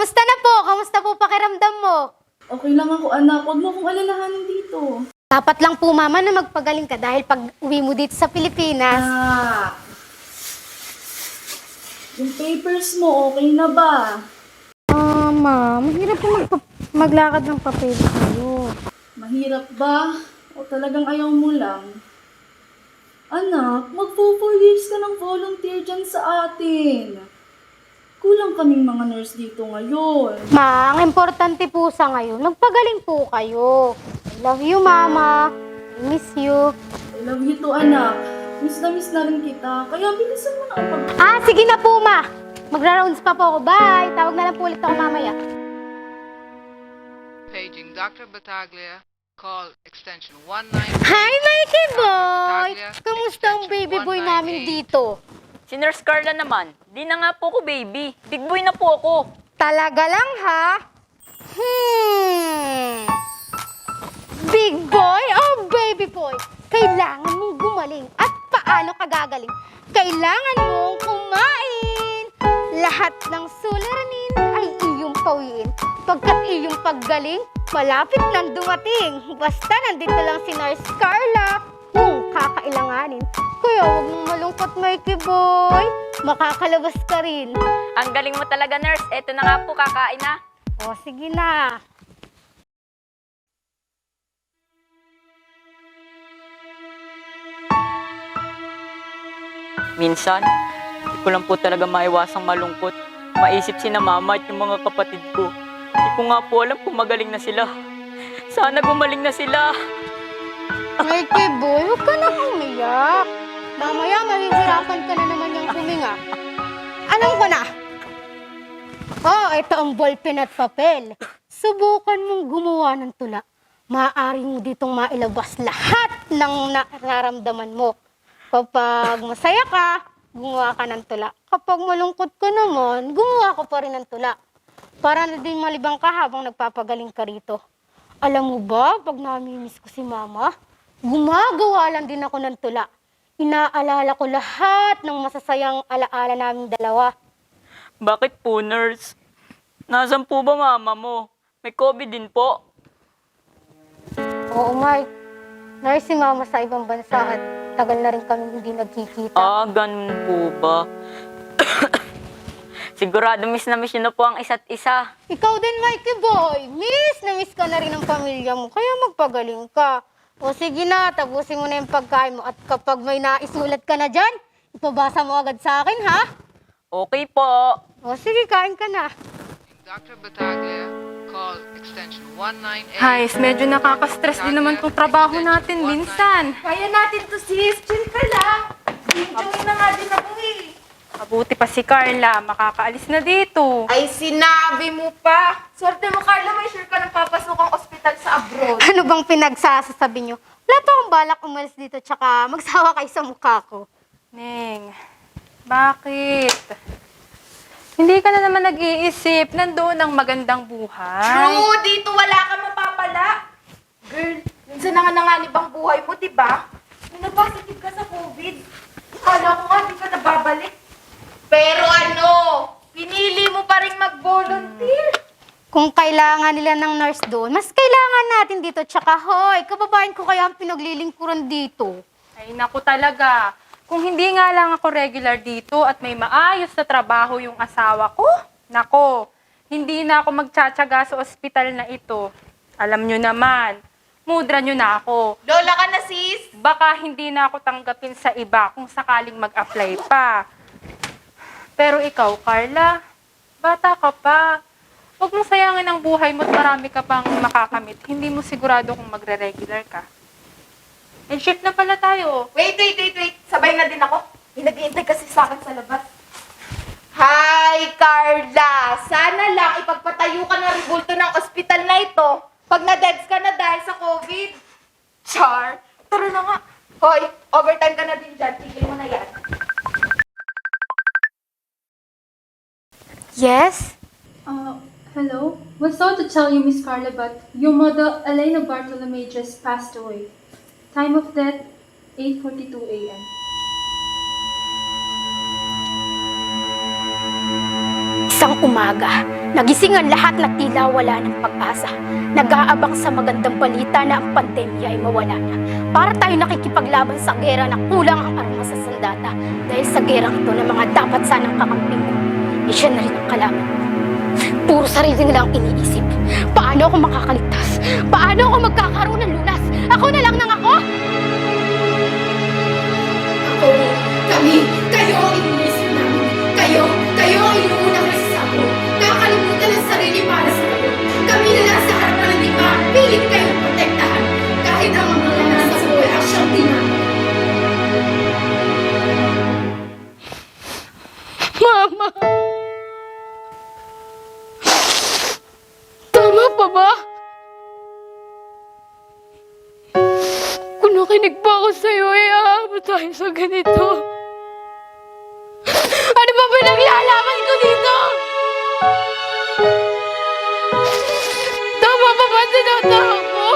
Kamusta na po? Kamusta po pakiramdam mo? Okay lang ako, anak. Huwag mo akong alalahanin dito. Dapat lang po, mama, na magpagaling ka dahil pag uwi mo dito sa Pilipinas, Ah, yung papers mo, okay na ba? ma'am, mahirap po maglakad ng papel sa'yo. Mahirap ba? O talagang ayaw mo lang? Anak, mag-4 years ka ng volunteer dyan sa atin. Kulang kaming mga nurse dito ngayon. Ma, ang importante po sa ngayon, magpagaling po kayo. I love you, mama. I miss you. I love you too, anak. Miss na rin kita. Kaya bilisan mo na ang pag... Sige na po, ma. Magra-rounds pa po ako. Bye. Tawag na lang po ulit ako mamaya. Paging Dr. Battaglia, call extension 198. Hi, Mikey boy! Battaglia, Kamusta ang extension baby boy 198. namin dito? Si Nurse Carla naman, di na nga po ko baby. Big boy na po ako. Talaga lang, ha? Big boy o baby boy? Kailangan mong gumaling. At paano ka gagaling? Kailangan mong kumain. Lahat ng suliranin ay iyong pawiin. Pagkat iyong paggaling, malapit nang dumating. Basta nandito lang si Nurse Carla kung kakailanganin. Kaya huwag mong malungkot, Mikey boy. Makakalabas ka rin. Ang galing mo talaga, Nurse. Eto na nga po, kakain na. O, sige na. Minsan, di ko lang po talaga maiwasang malungkot. Maisip si na mama at yung mga kapatid ko. Di ko nga po alam kung magaling na sila. Sana gumaling na sila. Mikey boy, huwag ka nang umiyak. Mamaya mahihirapan ka na naman yung huminga. Alam ko na. Ito ang ballpen at papel. Subukan mong gumawa ng tula. Maaari mo ditong mailabas lahat ng nararamdaman mo. Kapag masaya ka, gumawa ka ng tula. Kapag malungkot ka naman, gumawa ka pa rin ng tula. Para na din malibang ka habang nagpapagaling ka rito. Alam mo ba, pag namimiss ko si mama, gumagawa lang din ako ng tula. Inaalala ko lahat ng masasayang alaala naming dalawa. Bakit po, Nurse? Nasaan po ba mama mo? May COVID din po. Oo, Mike. Nurse si mama sa ibang bansa at tagal na rin kami hindi nagkikita. Ganun po ba? Sigurado miss na miss yun na po ang isa't isa. Ikaw din, Mikey boy. Miss na miss ka na rin ng pamilya mo, kaya magpagaling ka. O sige na, tapusin mo na yung pagkain mo at kapag may naisulat ka na dyan, ipabasa mo agad sa akin, ha? Okay po. O sige, kain ka na. Dr. Battaglia, call extension 198. Guys, medyo nakaka-stress din naman tong trabaho natin minsan. Kaya natin to, sis. Chill ka lang. Enjoy na nga din ako eh. Mabuti pa si Carla, makakaalis na dito. Ay, sinabi mo pa. Swerte mo, Carla, may sure ka ng papasok ang ospital sa abroad. Ano bang pinagsasasabi nyo? Wala pa akong balak umalis dito tsaka magsawa kayo sa mukha ko. Neng, bakit? Hindi ka na naman nag-iisip, nandoon ang magandang buhay. True, dito wala ka mapapala. Girl, minsan na nga nanganib ang buhay mo, diba? Nung nag-positive ka sa COVID, kala ko nga di ka nababalik. Pero ano, pinili mo pa rin mag-volunteer. Kung kailangan nila ng nurse doon, mas kailangan natin dito. Tsaka, hoy, kababayan ko kaya ang pinaglilingkuran dito. Ay, naku talaga. Kung hindi nga lang ako regular dito at may maayos na trabaho yung asawa ko, nako, hindi na ako magtsatsaga sa ospital na ito. Alam nyo naman, mudra nyo na ako. Lola ka na, sis. Baka hindi na ako tanggapin sa iba kung sakaling mag-apply pa. Pero ikaw, Carla, bata ka pa. Huwag mong sayangin ang buhay mo at marami ka pang makakamit. Hindi mo sigurado kung magre-regular ka. And shift na pala tayo. Wait. Sabay na din ako. May nag-iintay kasi sa akin sa labas. Hi, Carla! Sana lang ipagpatayo ka ng rebulto ng ospital na ito pag na-deads ka na dahil sa COVID. Char! Tara na nga. Hoy, overtime ka na din dyan. Tigil mo na yan. Yes? Hello? Was told to tell you, Miss Carla, but your mother, Elena Bartolome, just passed away. Time of death, 8:42 a.m. Isang umaga, Nagising ang lahat na tila wala ng pag-asa. Nag-aabang sa magandang balita na ang pandemya ay mawala na. Para tayo nakikipaglaban sa gera na kulang ang armas sa sandata. Dahil sa gerang ito na mga dapat sanang kakamping ko, siya na rin ang kalaban. Puro sarili nila ang iniisip. Paano ako makakaligtas? Paano ako magkakaroon ng lunas? Ako na lang nang ako? Ako, kami, kayo ang iniisip namin. Kayo ang inuunang resisako. Kakalimutan ang sarili para sa kayo. Kami na nasa harapan ng iba, pilit kayong protektahan. Kahit ang mga nasa buhay ang siyang tinapos. Mama! Tama pa ba? Kung nakinig pa ako sa'yo, aabot tayo sa ganito. Ano ba pinaglalaban ko dito? Tama pa ba ang tinatawag ko?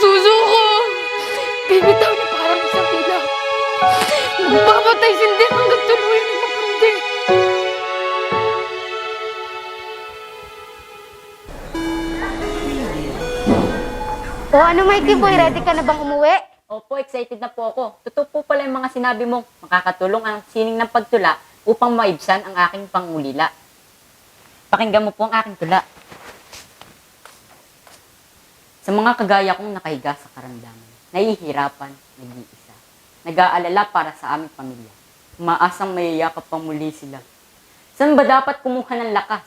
Susuko! Bibitaw na parang isang pila. Magpapatay sindi hanggang tuluyan ng mapandi. O ano, Mikey Boy? Ready ka na bang umuwi? Opo, excited na po ako. Totoo po pala yung mga sinabi mo. Makakatulong ang sining ng pagtula upang maibsan ang aking pangulila. Pakinggan mo po ang aking tula. Sa mga kagaya kong nakahiga sa karamdaman, nahihirapan, nag-iisa, nag-aalala para sa aming pamilya, umaasang mayayakap pa muli sila. Saan ba dapat kumuha ng lakas?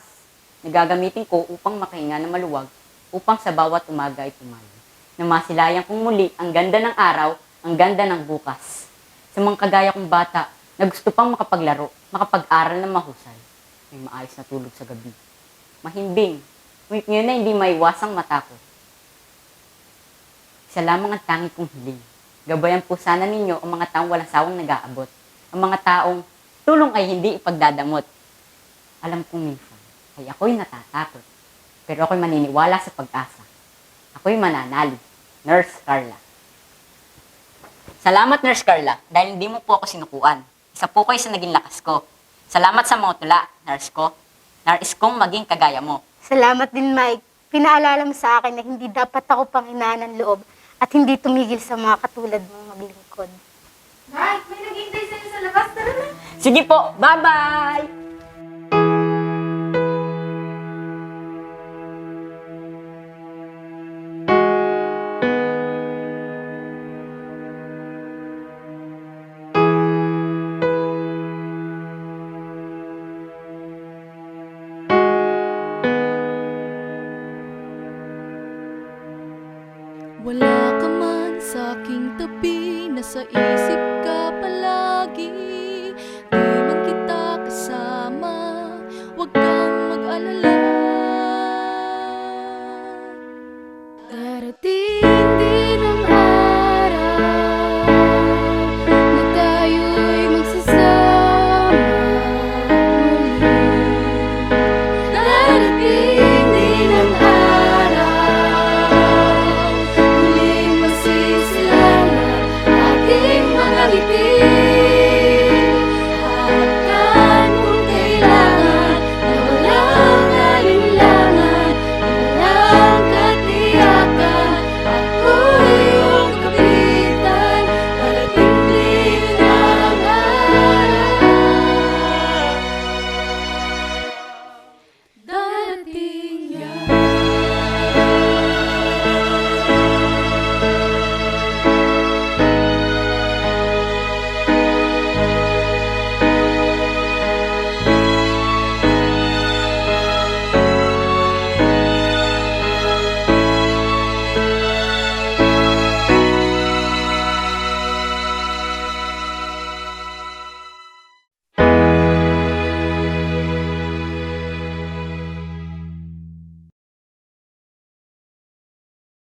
Nagagamitin ko upang makahinga na maluwag, upang sa bawat umaga ay pumayo. Na masilayan kong muli ang ganda ng araw, ang ganda ng bukas. Sa mga kagaya kong bata, na gusto pang makapaglaro, makapag-aral na mahusay, may maayos na tulog sa gabi. Mahimbing, ngunit ngayon na hindi maiwasang matakot. Isa lamang ang tangi kong hiling. Gabayan po sana ninyo ang mga taong walang sawang nag-aabot. Ang mga taong tulong ay hindi ipagdadamot. Alam kong minsan, ay ako'y natatakot. Pero ako'y maniniwala sa pag-asa. Ako'y mananalig. Nurse Carla. Salamat, Nurse Carla, dahil hindi mo po ako sinukuan. Isa po kayo sa naging lakas ko. Salamat sa mga tula, Nurse ko. Nais kong maging kagaya mo. Salamat din, Mike. Pinaalala mo sa akin na hindi dapat ako panghinaan ng loob at hindi tumigil sa mga katulad mong maglingkod. Mike, may naghihintay sa'yo sa labas. Tara na. Sige po, bye-bye! Wala ka man sa aking tabi, nasa isip ka palagi. Di man kita kasama, huwag kang mag-alala. Darating din ang araw na tayo'y magsasama muli. Darating din ang araw muling masisilayan ating mga ngiti. Hawakan kung kailangan na walang alinlangan, na walang katiyakan. Ako'y iyong kapitan, darating din ang araw. Darating